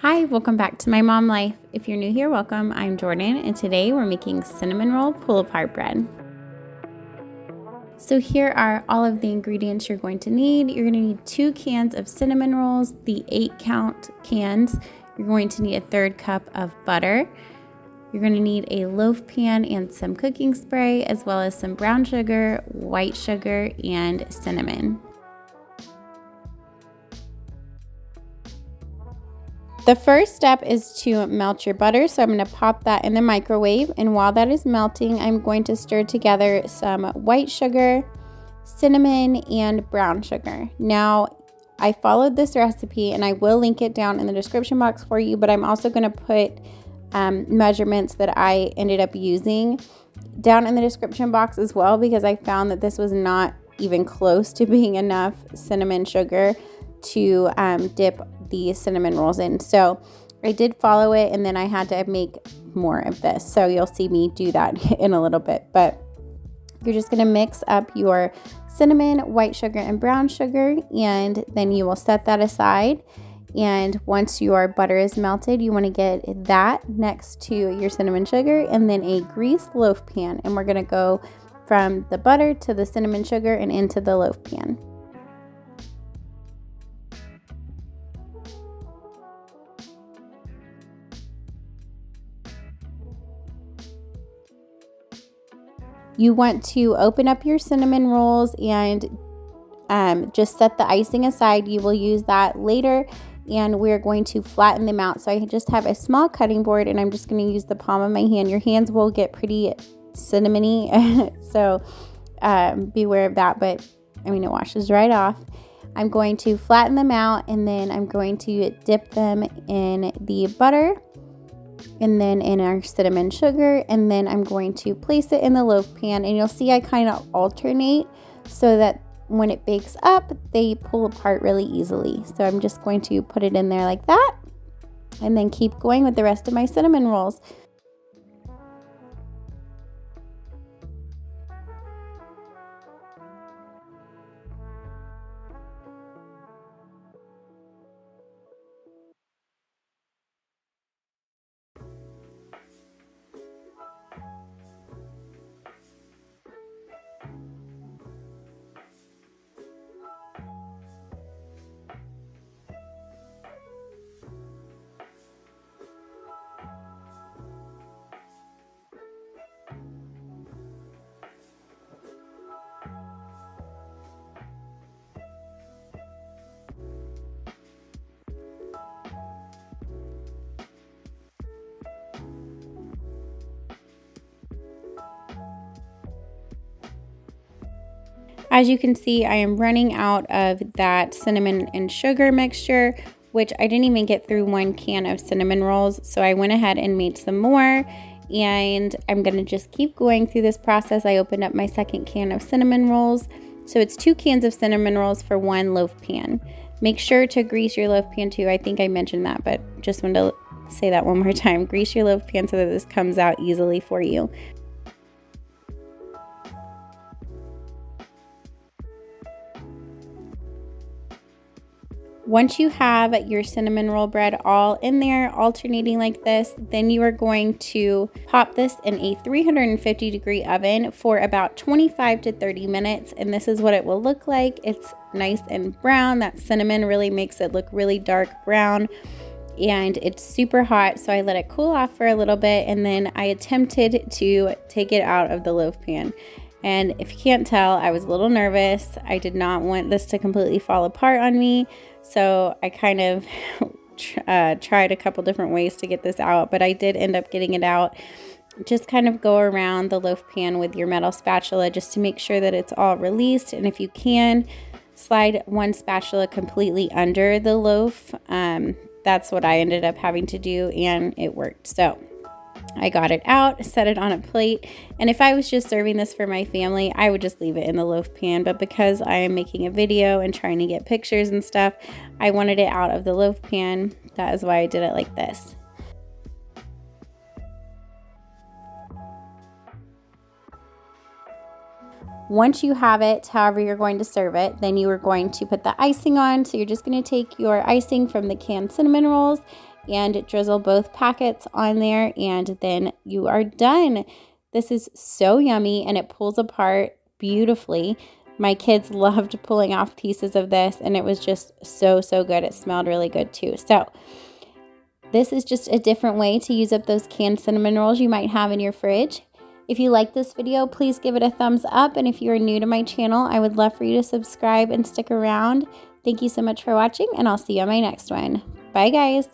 Hi, welcome back to My Mom Life. If you're new here, welcome. I'm Jordan, and today we're making cinnamon roll pull-apart bread. So here are all of the ingredients you're going to need. You're going to need 2 cans of cinnamon rolls, the 8-count cans. You're going to need a 1/3 cup of butter. You're going to need a loaf pan and some cooking spray, as well as some brown sugar, white sugar, and cinnamon. The first step is to melt your butter, so I'm going to pop that in the microwave, and while that is melting, I'm going to stir together some white sugar, cinnamon, and brown sugar. Now, I followed this recipe, and I will link it down in the description box for you, but I'm also going to put measurements that I ended up using down in the description box as well, because I found that this was not even close to being enough cinnamon sugar to dip the cinnamon rolls in. So I did follow it, and then I had to make more of this. So you'll see me do that in a little bit, but you're just going to mix up your cinnamon, white sugar, and brown sugar, and then you will set that aside. And once your butter is melted, you want to get that next to your cinnamon sugar, and then a greased loaf pan. And we're going to go from the butter to the cinnamon sugar and into the loaf pan. You want to open up your cinnamon rolls and just set the icing aside. You will use that later, and we're going to flatten them out. So I just have a small cutting board, and I'm just going to use the palm of my hand. Your hands will get pretty cinnamony, so beware of that, but I mean, it washes right off. I'm going to flatten them out, and then I'm going to dip them in the butter, and then in our cinnamon sugar, and then I'm going to place it in the loaf pan, and you'll see I kind of alternate so that when it bakes up, they pull apart really easily. So I'm just going to put it in there like that, and then keep going with the rest of my cinnamon rolls. As you can see, I am running out of that cinnamon and sugar mixture, which I didn't even get through 1 can of cinnamon rolls. So I went ahead and made some more, and I'm going to just keep going through this process. I opened up my 2nd can of cinnamon rolls. So it's 2 cans of cinnamon rolls for 1 loaf pan. Make sure to grease your loaf pan too. I think I mentioned that, but just wanted to say that one more time. Grease your loaf pan so that this comes out easily for you. Once you have your cinnamon roll bread all in there, alternating like this, then you are going to pop this in a 350-degree oven for about 25 to 30 minutes. And this is what it will look like. It's nice and brown. That cinnamon really makes it look really dark brown. And it's super hot, so I let it cool off for a little bit, and then I attempted to take it out of the loaf pan. And if you can't tell, I was a little nervous. I did not want this to completely fall apart on me. So I kind of tried a couple different ways to get this out, but I did end up getting it out. Just kind of go around the loaf pan with your metal spatula just to make sure that it's all released. And if you can, slide 1 spatula completely under the loaf. That's what I ended up having to do, and it worked. So I got it out, set it on a plate, and if I was just serving this for my family, I would just leave it in the loaf pan. But because I am making a video and trying to get pictures and stuff, I wanted it out of the loaf pan. That is why I did it like this. Once you have it, however you're going to serve it, then you are going to put the icing on. So you're just going to take your icing from the canned cinnamon rolls and drizzle both packets on there, and then you are done. This is so yummy, and it pulls apart beautifully. My kids loved pulling off pieces of this, and it was just so good. It smelled really good too. So this is just a different way to use up those canned cinnamon rolls you might have in your fridge. If you like this video, please give it a thumbs up. And if you are new to my channel, I would love for you to subscribe and stick around. Thank you so much for watching, and I'll see you on my next one. Bye, guys.